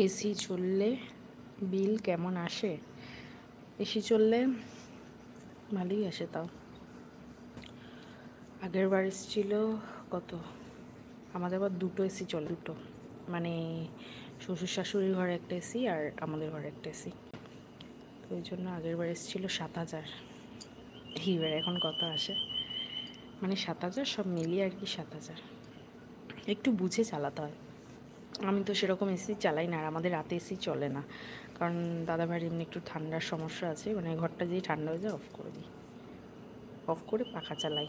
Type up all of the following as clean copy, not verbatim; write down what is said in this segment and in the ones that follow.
AC চললে বিল কেমন আসে? এসি চললে ভালোই আসে। তাও আগের বার এসেছিল কত, আমাদের আবার দুটো এসি চলে, দুটো মানে শ্বশুর শাশুড়ির ঘরে একটা এসি আর আমাদের ঘরে একটা এসি। তো ওই জন্য আগের বার এসেছিলো 7,000। এইবার এখন কত আসে, মানে 7,000 সব মিলিয়ে আর কি 7,000। একটু বুঝে চালাতে হয়। আমি তো সেরকম এসি চালাই না, আর আমাদের রাতে এসি চলে না, কারণ দাদাভাইয়ের এমনি একটু ঠান্ডার সমস্যা আছে, মানে ঘরটা যেই ঠান্ডা হয়ে যায় অফ করে দিই, অফ করে পাখা চালাই,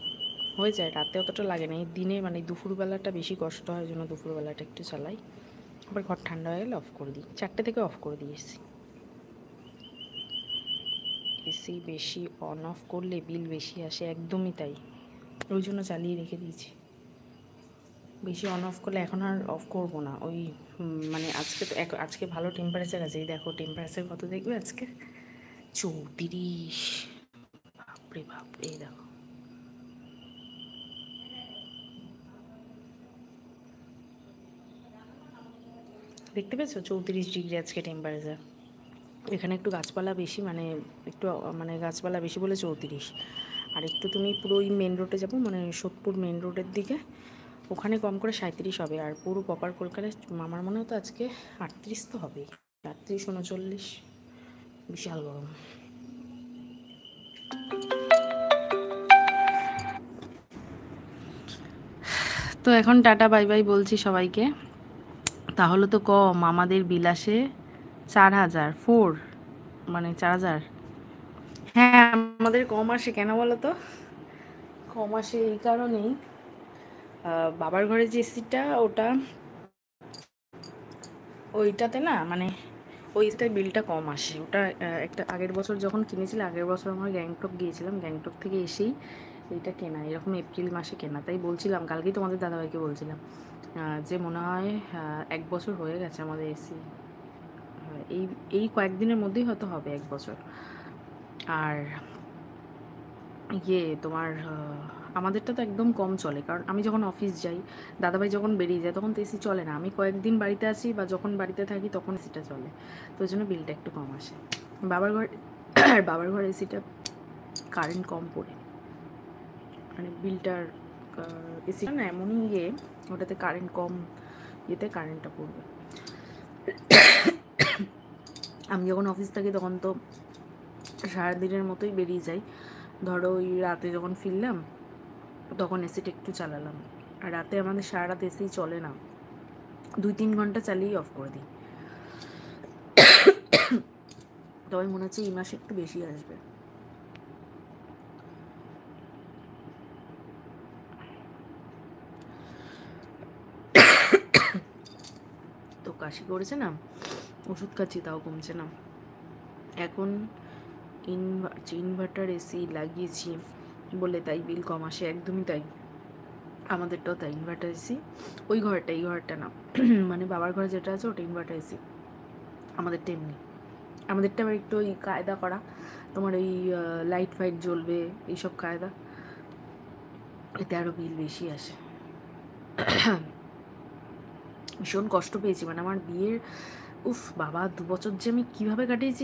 হয়ে যায়। রাতে অতটা লাগে না, এই দিনে মানে দুপুরবেলাটা বেশি কষ্ট হয়, জন্য দুপুরবেলাটা একটু চালাই, আবার ঘর ঠান্ডা হয়ে গেলে অফ করে দিই। 4টে থেকে অফ করে দিই এসি। এসি বেশি অন অফ করলে বিল বেশি আসে, একদমই তাই, ওই জন্য চালিয়ে রেখে দিয়েছি। বেশি অন অফ করলে এখন আর অফ করবো না। ওই মানে আজকে তো আজকে ভালো টেম্পারেচার আছে, এই দেখো টেম্পারেচার কত দেখবে আজকে, 34। বাপরে বাপ, এই দেখো, দেখতে পেয়েছো 34 ডিগ্রি আজকে টেম্পারেচার। এখানে একটু গাছপালা বেশি, মানে একটু মানে গাছপালা বেশি বলে 34। আর একটু তুমি পুরো ওই মেন রোডে যাবো, মানে সোদপুর মেন রোডের দিকে, ওখানে কম করে 37 হবে। আর পুরো প্রপার কলকাতায় আমার মনে হতো আজকে 38 তো হবেই, 38, 39, বিশাল গরম। তো এখন টাটা বাই বাই বলছি সবাইকে। তাহলে তো কম, আমাদের বিল আসে 4,000, মানে 4,000। হ্যাঁ, আমাদের কম আসে কেন বলো তো? কম আসে এই কারণেই, বাবার ঘরে যে এসিটা, ওইটাতে না, মানে ওইটার বিলটা কম আসে। ওটা একটা আগের বছর যখন কিনেছিলাম, আগের বছর আমরা গ্যাংটক গিয়েছিলাম, গ্যাংটক থেকে এসেই এইটা কেনা, এরকম এপ্রিল মাসে কেনা। তাই বলছিলাম কালকেই তোমাদের দাদাভাইকে বলছিলাম যে মনে হয় 1 বছর হয়ে গেছে আমাদের এসি, এই এই কয়েকদিনের মধ্যেই হয়তো হবে 1 বছর। আর তোমার আমাদেরটা তো একদম কম চলে, কারণ আমি যখন অফিস যাই, দাদাভাই যখন বেরিয়ে যায়, তখন তো এসি চলে না। আমি কয়েকদিন বাড়িতে আছি বা যখন বাড়িতে থাকি তখন এসিটা চলে, তো ওই জন্য বিলটা একটু কম আসে। বাবার ঘর বাবার ঘর এসিটা কারেন্ট কম পড়ে, মানে বিলটার এসিটা না এমনই ওটাতে কারেন্ট কম, কারেন্টটা পড়বে। আমি যখন অফিস থাকি তখন তো সারাদিনের মতোই বেরিয়ে যাই, ধরো ওই রাতে যখন ফিরলাম তখন এসিটা একটু চালালাম। আর রাতে আমাদের সারা রাত এসি চলে না, 2-3 ঘন্টা চালিয়েই অফ করে দিই। তবে মনে হচ্ছে এই মাসে একটু বেশি আসবে। তো কাশি করেছে না, ওষুধ খাচ্ছি তাও কমছে না। এখন ইনভার্টার এসি লাগিয়েছি বলে তাই বিল কম আসে, একদমই তাই। আমাদেরটাও তাই, ইনভার্টার এসি। ওই ঘরটা, এই ঘরটা না, মানে বাবার ঘরে যেটা আছে ওটা ইনভার্টার এসি, আমাদেরটা এমনি। আমাদেরটা আবার একটু ওই কায়দা করা, তোমার ওই লাইট ফাইট জ্বলবে, এইসব কায়দা, এতে আরও বিল বেশি আসে। ভীষণ কষ্ট পেয়েছি, মানে আমার বিয়ের বাবা 2 বছর যে আমি কীভাবে কাটিয়েছি